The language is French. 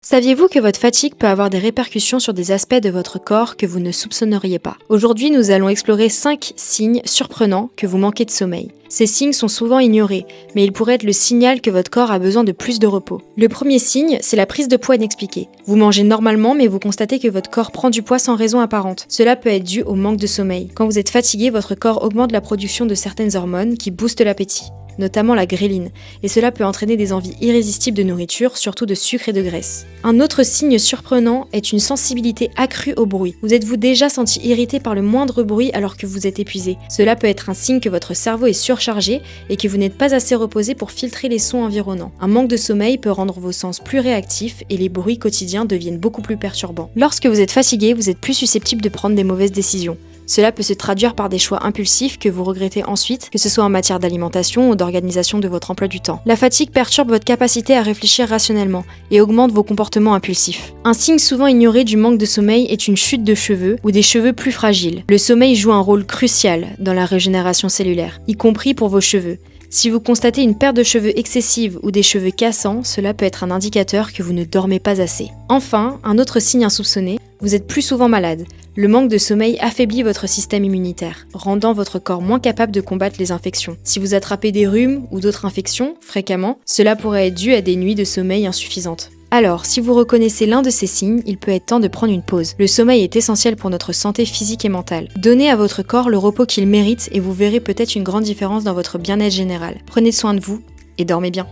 Saviez-vous que votre fatigue peut avoir des répercussions sur des aspects de votre corps que vous ne soupçonneriez pas? Aujourd'hui, nous allons explorer 5 signes surprenants que vous manquez de sommeil. Ces signes sont souvent ignorés, mais ils pourraient être le signal que votre corps a besoin de plus de repos. Le premier signe, c'est la prise de poids inexpliquée. Vous mangez normalement, mais vous constatez que votre corps prend du poids sans raison apparente. Cela peut être dû au manque de sommeil. Quand vous êtes fatigué, votre corps augmente la production de certaines hormones qui boostent l'appétit, notamment la gréline, et cela peut entraîner des envies irrésistibles de nourriture, surtout de sucre et de graisse. Un autre signe surprenant est une sensibilité accrue au bruit. Vous êtes-vous déjà senti irrité par le moindre bruit alors que vous êtes épuisé? Cela peut être un signe que votre cerveau est surchargé et que vous n'êtes pas assez reposé pour filtrer les sons environnants. Un manque de sommeil peut rendre vos sens plus réactifs et les bruits quotidiens deviennent beaucoup plus perturbants. Lorsque vous êtes fatigué, vous êtes plus susceptible de prendre des mauvaises décisions. Cela peut se traduire par des choix impulsifs que vous regrettez ensuite, que ce soit en matière d'alimentation ou d'organisation de votre emploi du temps. La fatigue perturbe votre capacité à réfléchir rationnellement et augmente vos comportements impulsifs. Un signe souvent ignoré du manque de sommeil est une chute de cheveux ou des cheveux plus fragiles. Le sommeil joue un rôle crucial dans la régénération cellulaire, y compris pour vos cheveux. Si vous constatez une perte de cheveux excessive ou des cheveux cassants, cela peut être un indicateur que vous ne dormez pas assez. Enfin, un autre signe insoupçonné, vous êtes plus souvent malade. Le manque de sommeil affaiblit votre système immunitaire, rendant votre corps moins capable de combattre les infections. Si vous attrapez des rhumes ou d'autres infections fréquemment, cela pourrait être dû à des nuits de sommeil insuffisantes. Alors, si vous reconnaissez l'un de ces signes, il peut être temps de prendre une pause. Le sommeil est essentiel pour notre santé physique et mentale. Donnez à votre corps le repos qu'il mérite et vous verrez peut-être une grande différence dans votre bien-être général. Prenez soin de vous et dormez bien.